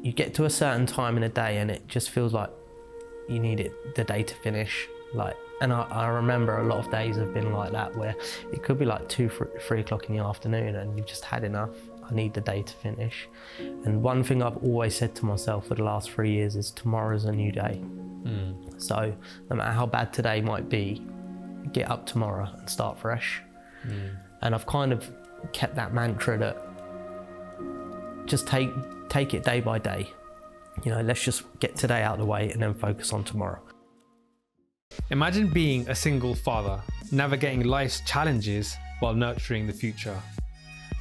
you get to a certain time in a day and it just feels like you need the day to finish. And I remember a lot of days have been like that, where it could be like 2, 3 o'clock in the afternoon and you've just had enough. I need the day to finish. And one thing I've always said to myself for the last 3 years is tomorrow's a new day. So no matter how bad today might be, get up tomorrow and start fresh. And I've kind of kept that mantra that just take it day by day. Let's just get today out of the way and then focus on tomorrow. Imagine being a single father, navigating life's challenges while nurturing the future.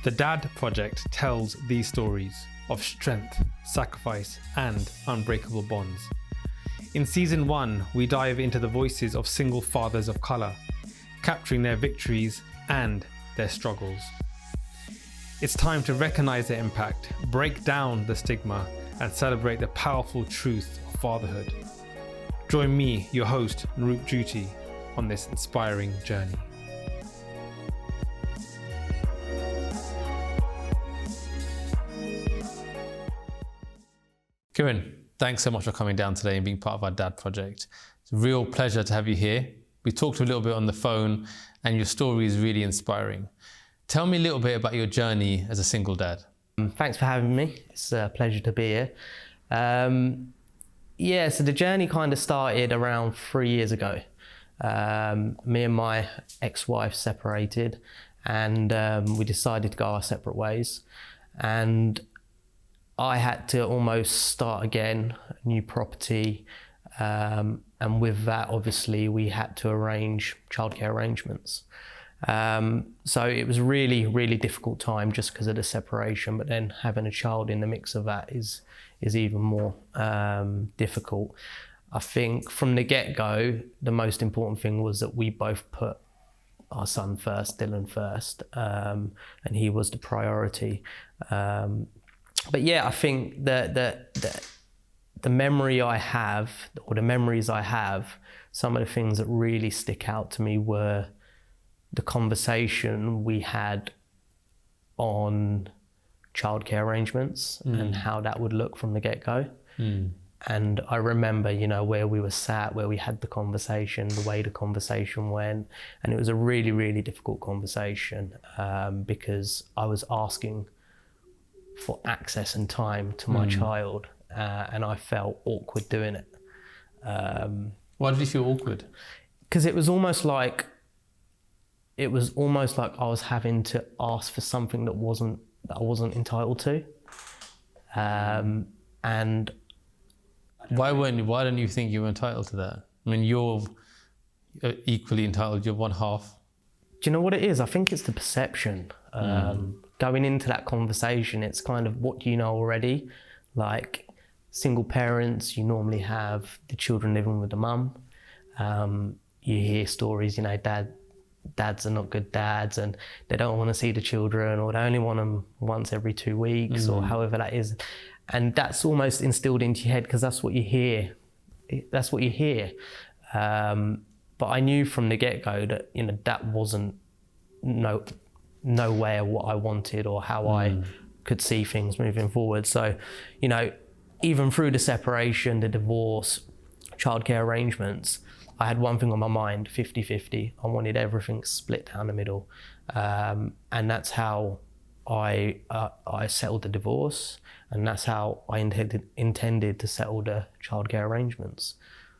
The Dad Project tells these stories of strength, sacrifice, and unbreakable bonds. In season 1, we dive into the voices of single fathers of colour, capturing their victories and their struggles. It's time to recognise their impact, break down the stigma, and celebrate the powerful truth of fatherhood. Join me, your host, Narup Juti, on this inspiring journey. Kiran, thanks so much for coming down today and being part of our Dad Project. It's a real pleasure to have you here. We talked a little bit on the phone and your story is really inspiring. Tell me a little bit about your journey as a single dad. Thanks for having me. It's a pleasure to be here. So the journey kind of started around 3 years ago. Me and my ex-wife separated and we decided to go our separate ways. And I had to almost start again, a new property. And with that, obviously, we had to arrange childcare arrangements. So it was really, really difficult time just because of the separation, but then having a child in the mix of that is even more difficult. I think from the get-go, the most important thing was that we both put our son first, Dylan first, and he was the priority. But yeah, I think that the memory I have, or the memories I have, some of the things that really stick out to me were the conversation we had on childcare arrangements and how that would look from the get-go. And I remember, where we were sat, where we had the conversation, the way the conversation went. And it was a really, really difficult conversation because I was asking for access and time to my child and I felt awkward doing it. Why did you feel awkward? Because it was almost like I was having to ask for something that I wasn't entitled to. And why don't you think you were entitled to that? I mean, you're equally entitled, you're one half. Do you know what it is? I think it's the perception. Going into that conversation, it's kind of, what do you know already? Like single parents, you normally have the children living with the mum. You hear stories, dads are not good dads and they don't want to see the children, or they only want them once every 2 weeks or however that is. And that's almost instilled into your head because that's what you hear. But I knew from the get-go that, that wasn't nowhere what I wanted or how I could see things moving forward. So, even through the separation, the divorce, childcare arrangements, I had one thing on my mind, 50-50. I wanted everything split down the middle. And that's how I settled the divorce, and that's how I intended to settle the childcare arrangements.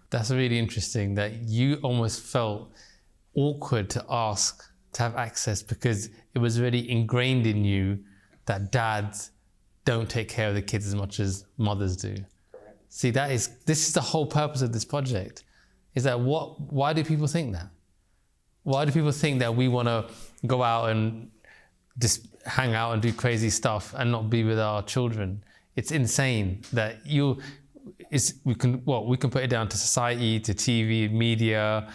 That's really interesting that you almost felt awkward to ask to have access because it was already ingrained in you that dads don't take care of the kids as much as mothers do. Correct. See, this is the whole purpose of this project, is that why do people think that? Why do people think that we want to go out and just hang out and do crazy stuff and not be with our children? It's insane that we can put it down to society, to TV, media,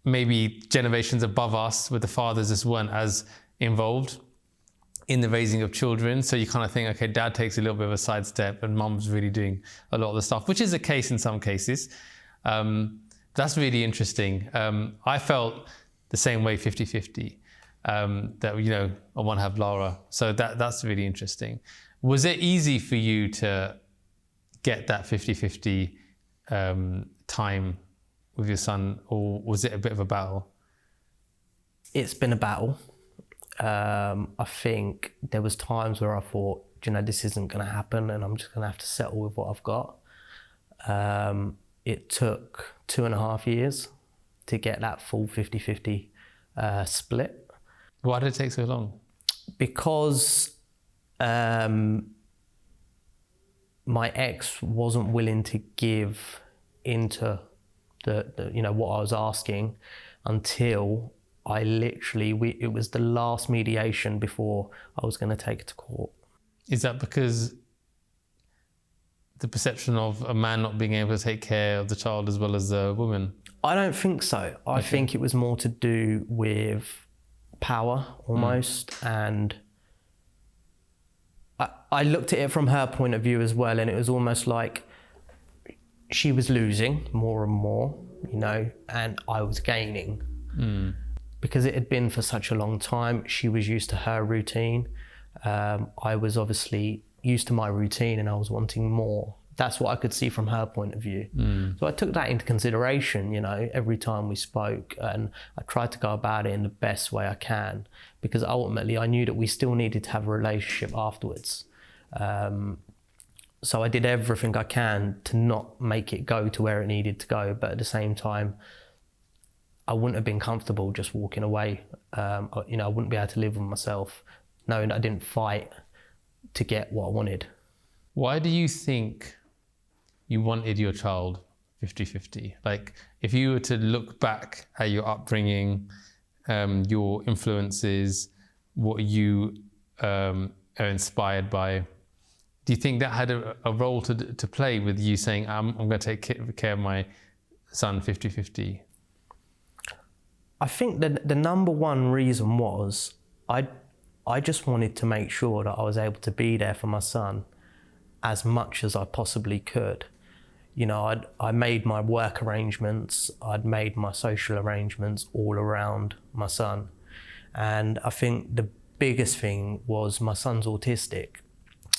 maybe generations above us where the fathers just weren't as involved in the raising of children. So you kind of think, okay, dad takes a little bit of a sidestep and mum's really doing a lot of the stuff, which is the case in some cases. That's really interesting. I felt the same way, 50-50, that, I want to have Lara. So that's really interesting. Was it easy for you to get that 50-50 time with your son, or was it a bit of a battle? It's been a battle. I think there was times where I thought, this isn't going to happen and I'm just going to have to settle with what I've got. It took 2.5 years to get that full 50-50 split. Why did it take so long? Because my ex wasn't willing to give into the what I was asking until I literally, it was the last mediation before I was going to take it to court. Is that because the perception of a man not being able to take care of the child as well as a woman? I don't think so. I think it was more to do with power almost. And I looked at it from her point of view as well, and it was almost like she was losing more and more, and I was gaining. Because it had been for such a long time. She was used to her routine. I was obviously used to my routine and I was wanting more. That's what I could see from her point of view. So I took that into consideration, every time we spoke, and I tried to go about it in the best way I can, because ultimately I knew that we still needed to have a relationship afterwards. So I did everything I can to not make it go to where it needed to go, but at the same time, I wouldn't have been comfortable just walking away. I wouldn't be able to live with myself knowing that I didn't fight to get what I wanted. Why do you think you wanted your child 50-50? Like, if you were to look back at your upbringing, your influences, what you are inspired by, do you think that had a role to play with you saying, I'm going to take care of my son 50-50? I think that the number one reason was I just wanted to make sure that I was able to be there for my son as much as I possibly could. I made my work arrangements, I'd made my social arrangements all around my son. And I think the biggest thing was my son's autistic.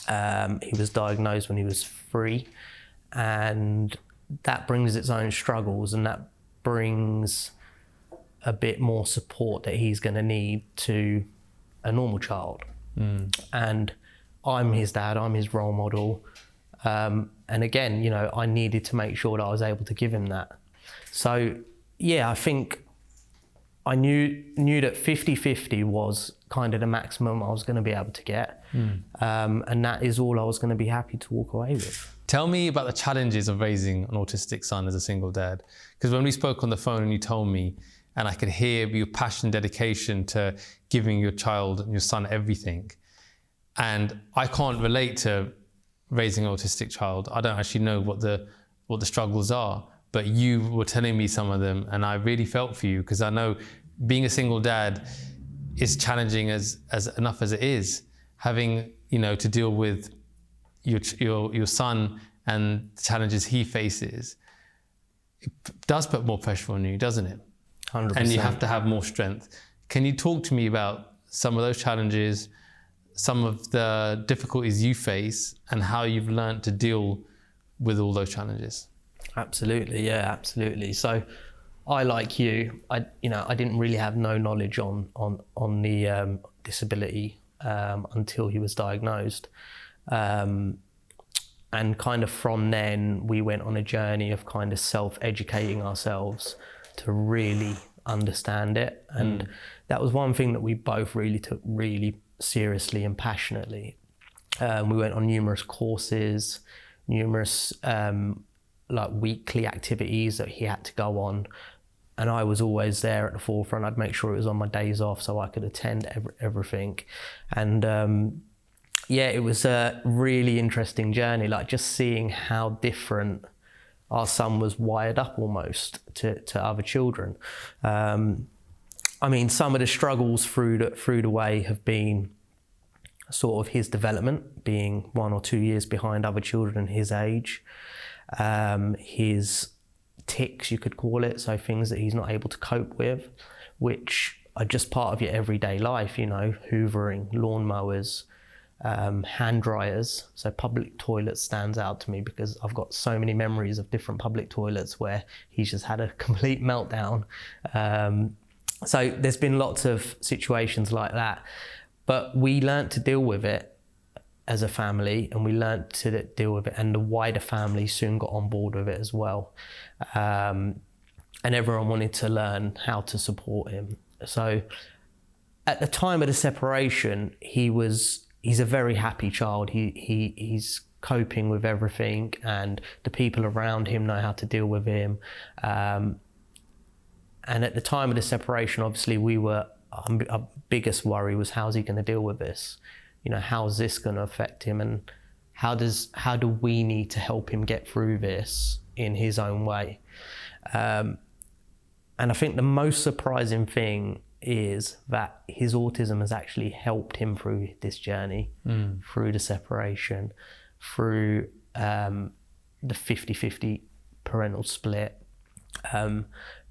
He was diagnosed when he was 3, and that brings its own struggles, and that brings a bit more support that he's going to need to a normal child. And I'm his dad, I'm his role model. And again, I needed to make sure that I was able to give him that. So yeah, I think I knew that 50-50 was kind of the maximum I was going to be able to get. And that is all I was going to be happy to walk away with. Tell me about the challenges of raising an autistic son as a single dad. Because when we spoke on the phone and you told me, and I could hear your passion, dedication to giving your child and your son everything. And I can't relate to raising an autistic child. I don't actually know what the struggles are, but you were telling me some of them, and I really felt for you, because I know being a single dad is challenging as enough as it is. Having, to deal with your son and the challenges he faces, it does put more pressure on you, doesn't it? 100%. And you have to have more strength. Can you talk to me about some of those challenges, some of the difficulties you face, and how you've learned to deal with all those challenges? Absolutely, yeah, absolutely. So I, like you, I didn't really have no knowledge on the disability until he was diagnosed. And kind of from then, we went on a journey of kind of self-educating ourselves to really understand it. And that was one thing that we both really took really seriously and passionately. We went on numerous courses, numerous weekly activities that he had to go on, and I was always there at the forefront. I'd make sure it was on my days off so I could attend everything. And it was a really interesting journey, like just seeing how different our son was wired up almost to other children. Some of the struggles through the way have been sort of his development, being 1 or 2 years behind other children his age. His tics, you could call it, so things that he's not able to cope with, which are just part of your everyday life, hoovering, lawnmowers, hand dryers. So public toilets stands out to me because I've got so many memories of different public toilets where he's just had a complete meltdown. So there's been lots of situations like that, but we learnt to deal with it as a family, and we learnt to deal with it, and the wider family soon got on board with it as well. And everyone wanted to learn how to support him. So at the time of the separation, he's a very happy child. He's coping with everything, and the people around him know how to deal with him. And at the time of the separation, obviously our biggest worry was, how's he going to deal with this? You know, how's this going to affect him, and how do we need to help him get through this in his own way? And I think the most surprising thing is that his autism has actually helped him through this journey, through the separation, through the 50-50 parental split.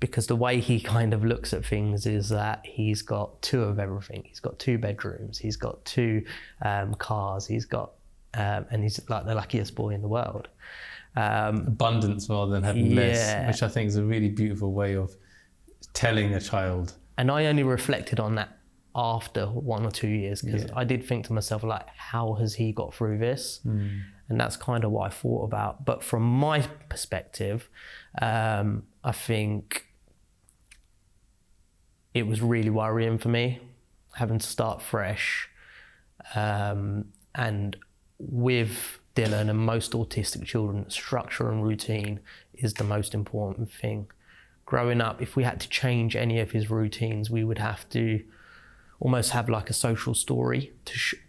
Because the way he kind of looks at things is that he's got 2 of everything. He's got 2 bedrooms, he's got 2 cars, he's got, and he's like the luckiest boy in the world. Abundance rather than having less, which I think is a really beautiful way of telling a child. And I only reflected on that after 1 or 2 years, because I did think to myself, like, how has he got through this? And that's kind of what I thought about. But from my perspective, I think it was really worrying for me, having to start fresh. And with Dylan and most autistic children, structure and routine is the most important thing. Growing up, if we had to change any of his routines, we would have to almost have like a social story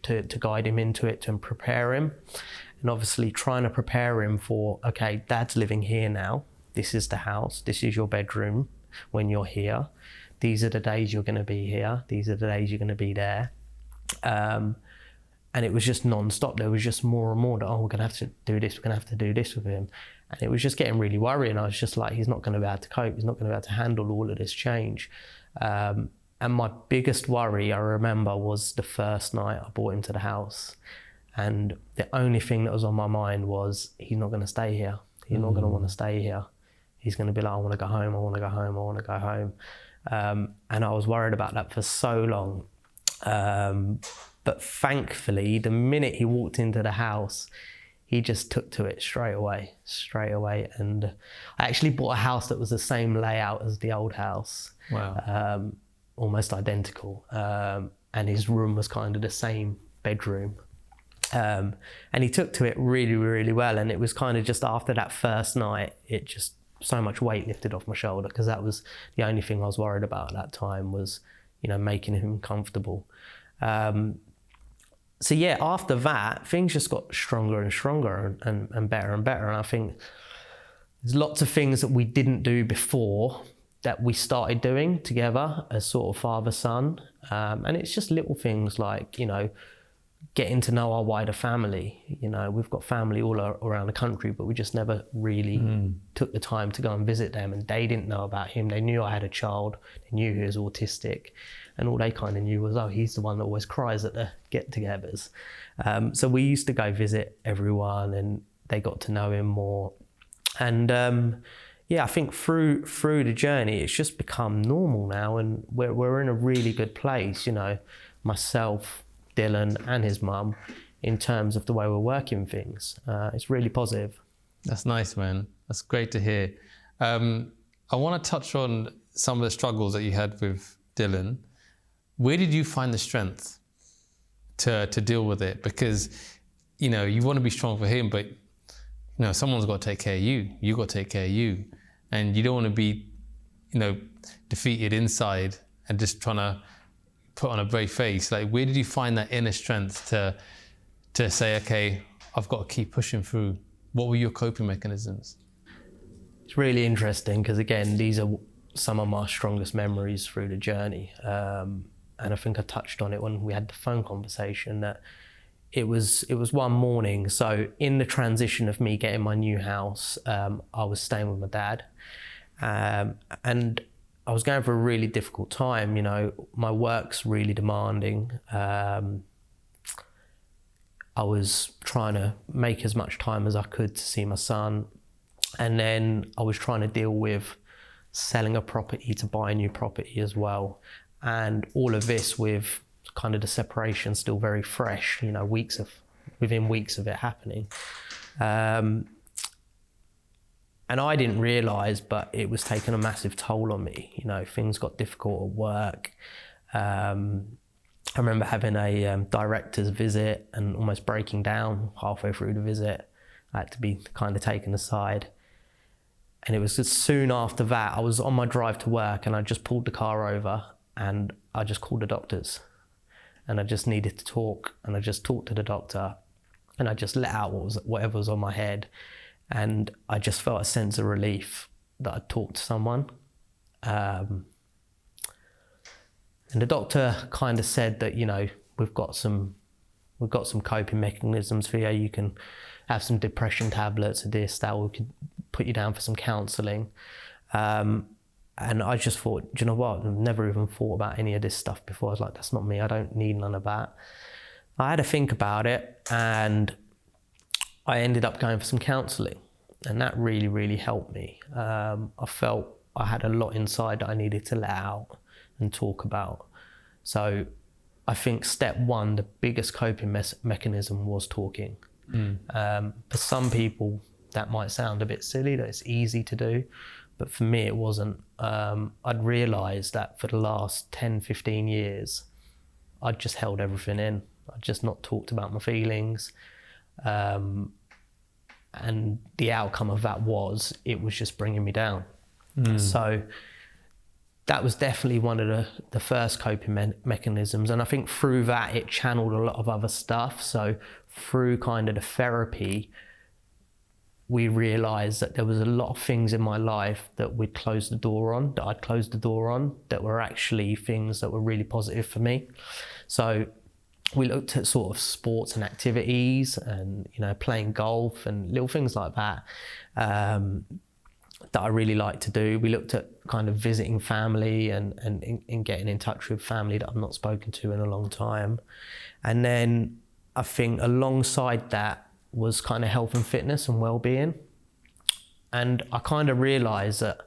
to guide him into it, to prepare him. And obviously trying to prepare him for, okay, Dad's living here now. This is the house. This is your bedroom when you're here. These are the days you're going to be here. These are the days you're going to be there. And it was just non-stop. There was just more and more that, we're going to have to do this. We're going to have to do this with him. And it was just getting really worrying. I was just like, he's not going to be able to cope. He's not going to be able to handle all of this change. And my biggest worry, I remember, was the first night I brought him to the house. And the only thing that was on my mind was, he's not going to stay here. He's not going to want to stay here. He's going to be like, I want to go home, I want to go home, I want to go home. And I was worried about that for so long. But thankfully, the minute he walked into the house, he just took to it straight away. And I actually bought a house that was the same layout as the old house. Wow. Almost identical. And his room was kind of the same bedroom. And he took to it really, really well. And it was kind of just after that first night, it just, so much weight lifted off my shoulder, because that was the only thing I was worried about at that time, was, you know, making him comfortable. So yeah, after that, things just got stronger and stronger and better and better. And I think there's lots of things that we didn't do before that we started doing together as sort of father-son. And it's just little things like, you know, getting to know our wider family. You know, we've got family all around the country, but we just never really took the time to go and visit them. And they didn't know about him. They knew I had a child. They knew he was autistic. And all they kind of knew was, he's the one that always cries at the get-togethers. So we used to go visit everyone, and they got to know him more. And I think through the journey, it's just become normal now, and we're in a really good place, you know, myself, Dylan and his mum, in terms of the way we're working things. It's really positive. That's nice, man. That's great to hear. I want to touch on some of the struggles that you had with Dylan. Where did you find the strength to deal with it? Because, you know, you want to be strong for him, but, you know, someone's got to take care of you. You got to take care of you. And you don't want to be, you know, defeated inside and just trying to put on a brave face. Like, where did you find that inner strength to say, okay, I've got to keep pushing through? What were your coping mechanisms? It's really interesting, because again, these are some of my strongest memories through the journey. And I think I touched on it when we had the phone conversation, that it was one morning. So in the transition of me getting my new house, I was staying with my dad. And I was going through a really difficult time. You know, my work's really demanding. I was trying to make as much time as I could to see my son. And then I was trying to deal with selling a property to buy a new property as well. And all of this with kind of the separation still very fresh, you know, within weeks of it happening. And I didn't realise, but it was taking a massive toll on me. You know, things got difficult at work. I remember having a director's visit and almost breaking down halfway through the visit. I had to be kind of taken aside. And it was just soon after that, I was on my drive to work and I just pulled the car over and I just called the doctors. And I just needed to talk, and I just talked to the doctor and I just let out whatever was on my head. And I just felt a sense of relief that I'd talked to someone. And the doctor kind of said that, you know, we've got some coping mechanisms for you. You can have some depression tablets or this, that, or we could put you down for some counselling. And I just thought, do you know what? I've never even thought about any of this stuff before. I was like, that's not me. I don't need none of that. I had to think about it, and I ended up going for some counselling, and that really, really helped me. I felt I had a lot inside that I needed to let out and talk about. So I think step one, the biggest coping mechanism was talking. For some people, that might sound a bit silly, that it's easy to do, but for me it wasn't. I'd realised that for the last 10, 15 years, I'd just held everything in. I'd just not talked about my feelings. And the outcome of that was, it was just bringing me down. So that was definitely one of the first coping mechanisms. And I think through that, it channeled a lot of other stuff. So through kind of the therapy, we realised that there was a lot of things in my life that I'd closed the door on, that were actually things that were really positive for me. So we looked at sort of sports and activities and, you know, playing golf and little things like that, that I really like to do. We looked at kind of visiting family and getting in touch with family that I've not spoken to in a long time. And then I think alongside that was kind of health and fitness and well-being. And I kind of realised that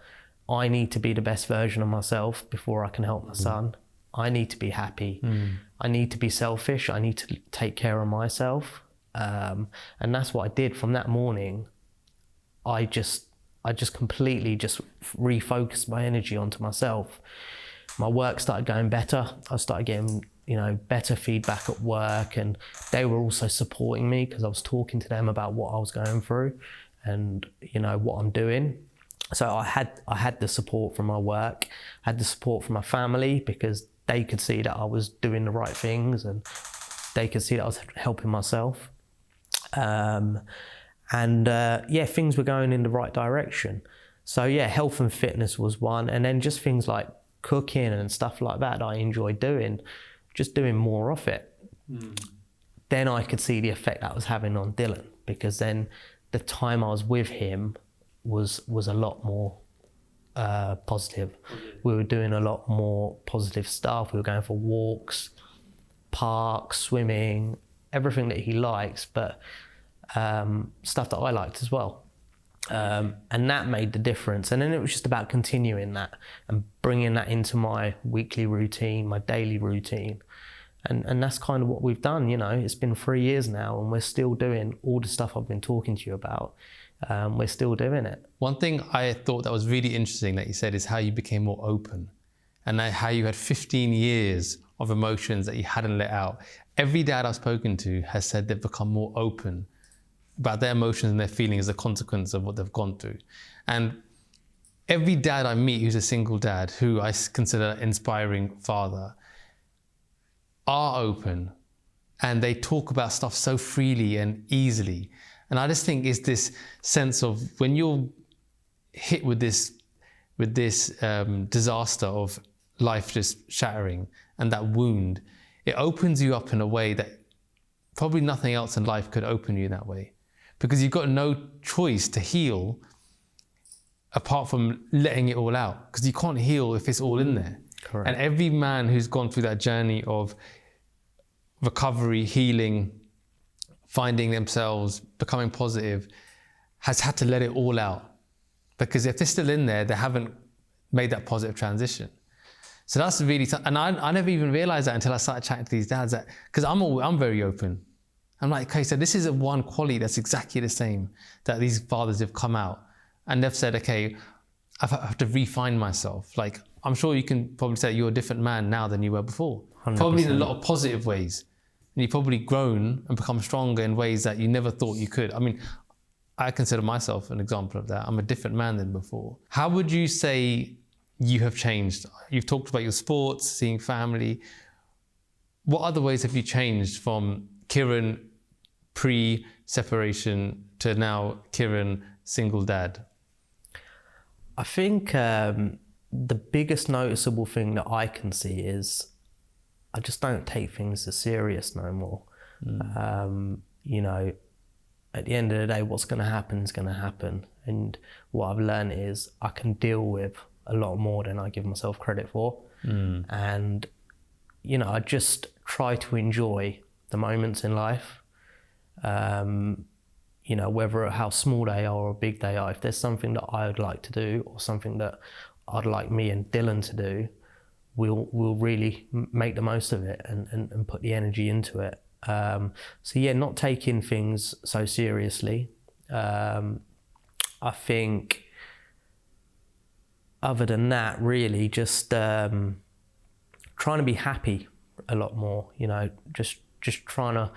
I need to be the best version of myself before I can help my son. I need to be happy. I need to be selfish. I need to take care of myself. And that's what I did from that morning. I just completely just refocused my energy onto myself. My work started going better. I started getting, you know, better feedback at work, and they were also supporting me because I was talking to them about what I was going through and, you know, what I'm doing. So I had the support from my work, I had the support from my family because they could see that I was doing the right things and they could see that I was helping myself. Yeah, things were going in the right direction. So yeah, health and fitness was one, and then just things like cooking and stuff like that I enjoyed doing, just doing more of it. Then I could see the effect that was having on Dylan, because then the time I was with him was a lot more positive. We were doing a lot more positive stuff. We were going for walks, parks, swimming, everything that he likes, but stuff that I liked as well. And that made the difference. And then it was just about continuing that and bringing that into my weekly routine, my daily routine. And that's kind of what we've done, you know. It's been 3 years now and we're still doing all the stuff I've been talking to you about. We're still doing it. One thing I thought that was really interesting that you said is how you became more open, and how you had 15 years of emotions that you hadn't let out. Every dad I've spoken to has said they've become more open about their emotions and their feelings as a consequence of what they've gone through. And every dad I meet who's a single dad, who I consider an inspiring father, are open, and they talk about stuff so freely and easily. And I just think it's this sense of when you're hit with this disaster of life just shattering and that wound, it opens you up in a way that probably nothing else in life could open you that way, because you've got no choice to heal apart from letting it all out, because you can't heal if it's all in there. Correct. And every man who's gone through that journey of recovery, healing, finding themselves, becoming positive, has had to let it all out. Because if they're still in there, they haven't made that positive transition. So that's really, and I never even realized that until I started chatting to these dads, because I'm very open. I'm like, okay, so this is one quality that's exactly the same that these fathers have come out. And they've said, okay, I have to refine myself. Like, I'm sure you can probably say you're a different man now than you were before. 100%. Probably in a lot of positive ways. And you've probably grown and become stronger in ways that you never thought you could. I mean, I consider myself an example of that. I'm a different man than before. How would you say you have changed? You've talked about your sports, seeing family. What other ways have you changed from Kiran pre-separation to now Kiran single dad? I think the biggest noticeable thing that I can see is I just don't take things as serious no more. You know, at the end of the day, what's going to happen is going to happen. And what I've learned is I can deal with a lot more than I give myself credit for. And, you know, I just try to enjoy the moments in life. You know, whether how small they are or big they are, if there's something that I would like to do or something that I'd like me and Dylan to do, we'll really make the most of it and put the energy into it. So yeah, not taking things so seriously. I think other than that, really just trying to be happy a lot more, you know, just trying to,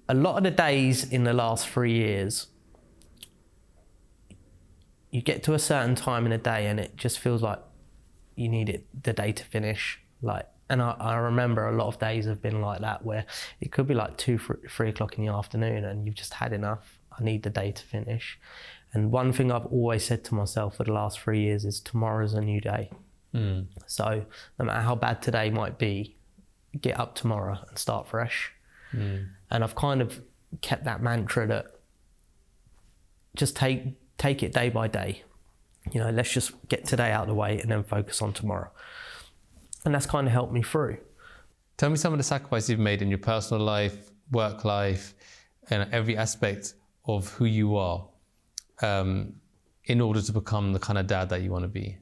a lot of the days in the last 3 years, you get to a certain time in a day and it just feels like you need the day to finish. Like, and I remember a lot of days have been like that, where it could be like 2, 3 o'clock in the afternoon and you've just had enough. I need the day to finish. And one thing I've always said to myself for the last 3 years is tomorrow's a new day. So no matter how bad today might be, get up tomorrow and start fresh. And I've kind of kept that mantra that just take it day by day. You know, let's just get today out of the way and then focus on tomorrow. And that's kind of helped me through. Tell me some of the sacrifices you've made in your personal life, work life, and every aspect of who you are in order to become the kind of dad that you want to be.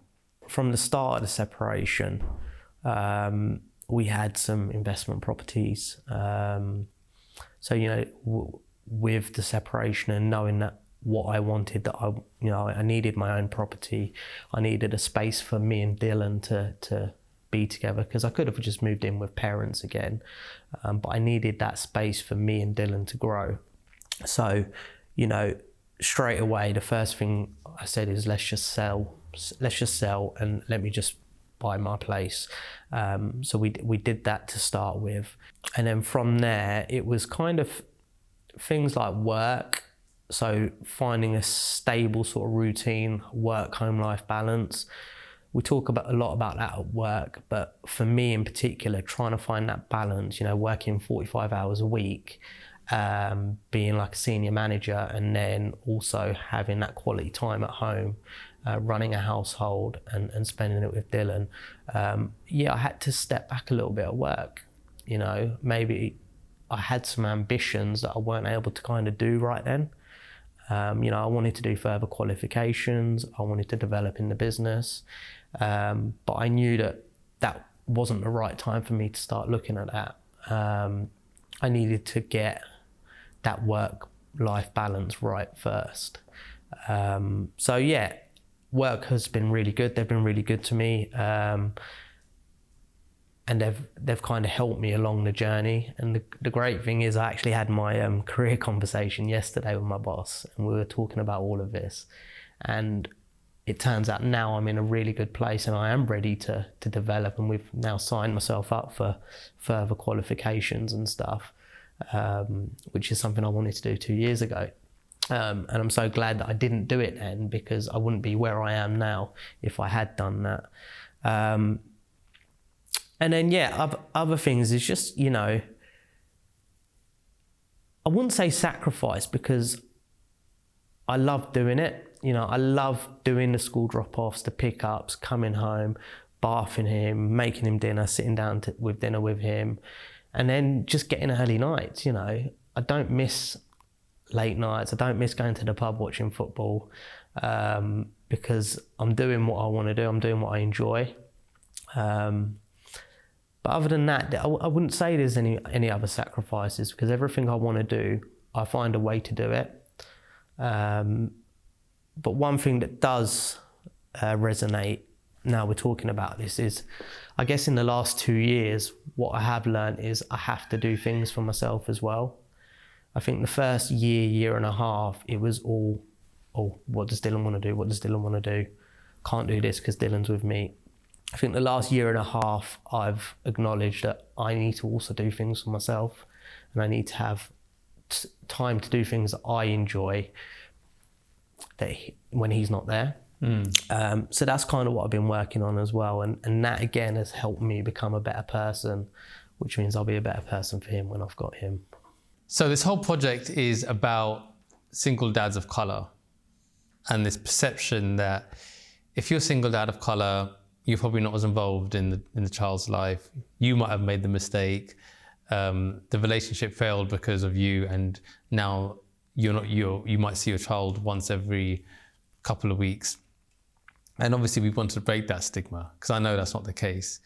From the start of the separation, we had some investment properties. So, you know, with the separation and knowing that what I wanted, that I needed my own property. I needed a space for me and Dylan to be together, because I could have just moved in with parents again. But I needed that space for me and Dylan to grow. So, you know, straight away, the first thing I said is, let's just sell and let me just buy my place. So we did that to start with. And then from there, it was kind of things like work. So finding a stable sort of routine, work-home life balance. We talk a lot about that at work, but for me in particular, trying to find that balance, you know, working 45 hours a week, being like a senior manager, and then also having that quality time at home, running a household and spending it with Dylan. Yeah, I had to step back a little bit at work. You know, maybe I had some ambitions that I weren't able to kind of do right then. You know, I wanted to do further qualifications. I wanted to develop in the business. But I knew that wasn't the right time for me to start looking at that. I needed to get that work-life balance right first. So yeah, work has been really good. They've been really good to me. And they've kind of helped me along the journey. And the great thing is I actually had my career conversation yesterday with my boss, and we were talking about all of this. And it turns out now I'm in a really good place and I am ready to develop, and we've now signed myself up for further qualifications and stuff, which is something I wanted to do 2 years ago. And I'm so glad that I didn't do it then, because I wouldn't be where I am now if I had done that. And then, yeah, other things is just, you know, I wouldn't say sacrifice, because I love doing it. You know, I love doing the school drop-offs, the pickups, coming home, bathing him, making him dinner, sitting down with dinner with him, and then just getting early nights, you know. I don't miss late nights. I don't miss going to the pub watching football, because I'm doing what I want to do. I'm doing what I enjoy. But other than that, I wouldn't say there's any other sacrifices, because everything I want to do, I find a way to do it. But one thing that does resonate now we're talking about this is, I guess in the last 2 years, what I have learned is I have to do things for myself as well. I think the first year and a half, it was all, oh, what does Dylan want to do? What does Dylan want to do? Can't do this because Dylan's with me. I think the last year and a half, I've acknowledged that I need to also do things for myself, and I need to have time to do things that I enjoy when he's not there. So that's kind of what I've been working on as well, and that again has helped me become a better person, which means I'll be a better person for him when I've got him. So this whole project is about single dads of colour, and this perception that if you're a single dad of colour, you're probably not as involved in the child's life. You might have made the mistake. The relationship failed because of you, and now you might see your child once every couple of weeks. And obviously we want to break that stigma, because I know that's not the case.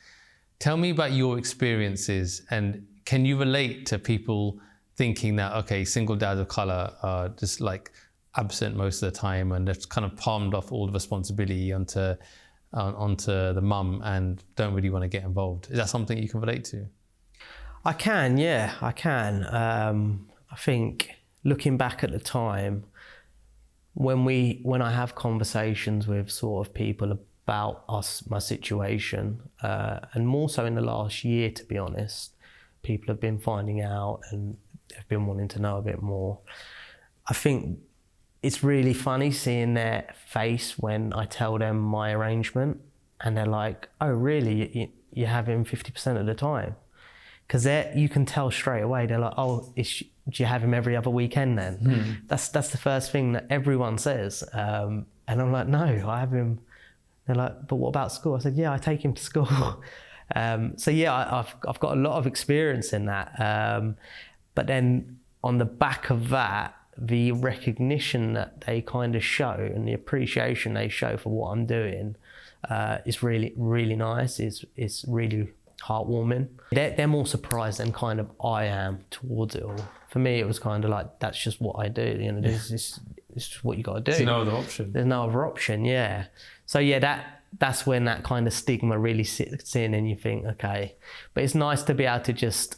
Tell me about your experiences, and can you relate to people thinking that, okay, single dads of colour are just like absent most of the time, and they've kind of palmed off all the responsibility onto the mum and don't really want to get involved? Is that something you can relate to? I can, yeah, I can. I think looking back at the time, when I have conversations with sort of people about my situation, and more so in the last year, to be honest, people have been finding out and have been wanting to know a bit more. I think it's really funny seeing their face when I tell them my arrangement, and they're like, oh really, you have him 50% of the time? Because you can tell straight away, they're like, oh, do you have him every other weekend then? That's the first thing that everyone says. And I'm like, no, I have him. They're like, but what about school? I said, yeah, I take him to school. So yeah, I've got a lot of experience in that. But then on the back of that, the recognition that they kind of show and the appreciation they show for what I'm doing is really, really nice. It's really heartwarming. They're more surprised than kind of I am towards it all. For me, it was kind of like, that's just what I do. You know, this is just what you got to do. There's no other option. There's no other option, yeah. So yeah, that's when that kind of stigma really sits in, and you think, okay. But it's nice to be able to just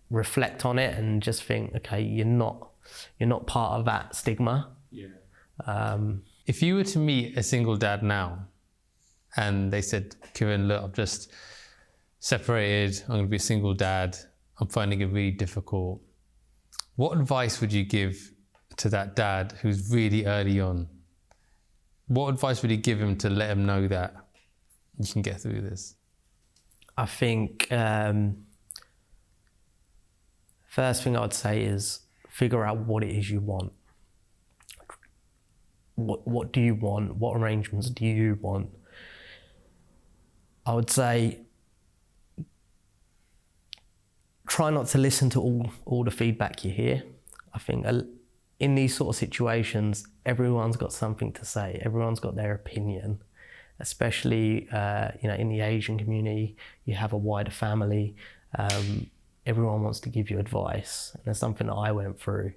reflect on it and just think, okay, you're not part of that stigma. Yeah. If you were to meet a single dad now, and they said, Kiran, look, I've just separated, I'm going to be a single dad, I'm finding it really difficult. What advice would you give to that dad who's really early on? What advice would you give him to let him know that you can get through this? I think first thing I'd say is figure out what it is you want. What do you want? What arrangements do you want? I would say try not to listen to all the feedback you hear. I think in these sort of situations, everyone's got something to say. Everyone's got their opinion, especially in the Asian community. You have a wider family. Everyone wants to give you advice. And there's something that I went through,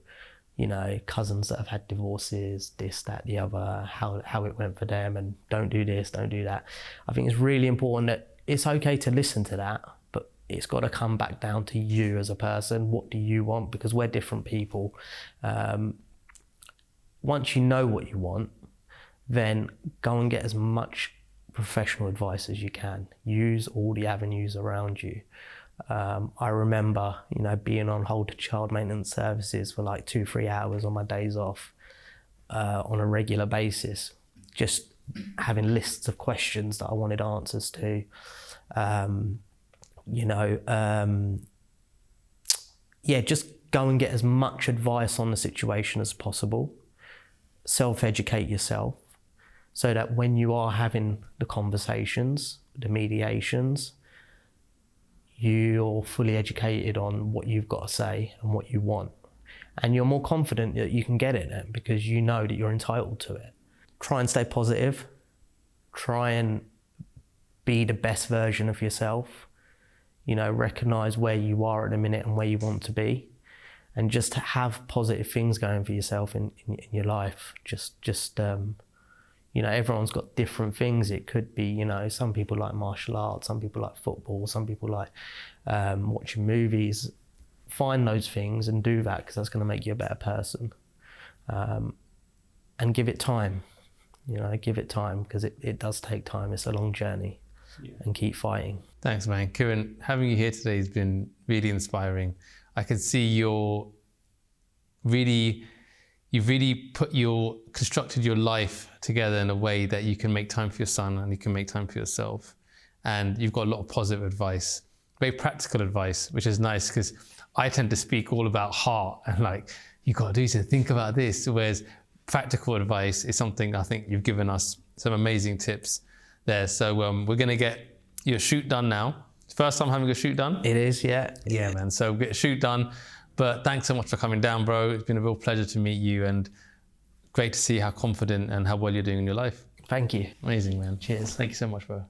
cousins that have had divorces, this, that, the other, how it went for them, and don't do this, don't do that. I think it's really important that it's okay to listen to that, but it's got to come back down to you as a person. What do you want? Because we're different people. Once you know what you want, then go and get as much professional advice as you can. Use all the avenues around you. I remember, being on hold to child maintenance services for like 2-3 hours on my days off on a regular basis, just having lists of questions that I wanted answers to. Just go and get as much advice on the situation as possible. Self-educate yourself so that when you are having the conversations, the mediations, you're fully educated on what you've got to say and what you want. and you're more confident that you can get it then because you know that you're entitled to it. Try and stay positive. Try and be the best version of yourself. You know, recognize where you are at the minute and where you want to be, and just have positive things going for yourself in your life. You know, everyone's got different things. It could be, you know, some people like martial arts, some people like football, some people like watching movies. Find those things and do that, because that's going to make you a better person. And give it time. You know, give it time, because it does take time. It's a long journey. Yeah. And keep fighting. Thanks, man. Kiran, having you here today has been really inspiring. I can see you've really constructed your life together in a way that you can make time for your son and you can make time for yourself. And you've got a lot of positive advice, very practical advice, which is nice, because I tend to speak all about heart and like, you got to do something, think about this. Whereas practical advice is something I think you've given us some amazing tips there. So we're going to get your shoot done now. First time having a shoot done? It is, yeah. Yeah, man. So get a shoot done. But thanks so much for coming down, bro. It's been a real pleasure to meet you, and great to see how confident and how well you're doing in your life. Thank you. Amazing, man. Cheers. Thank you so much, bro.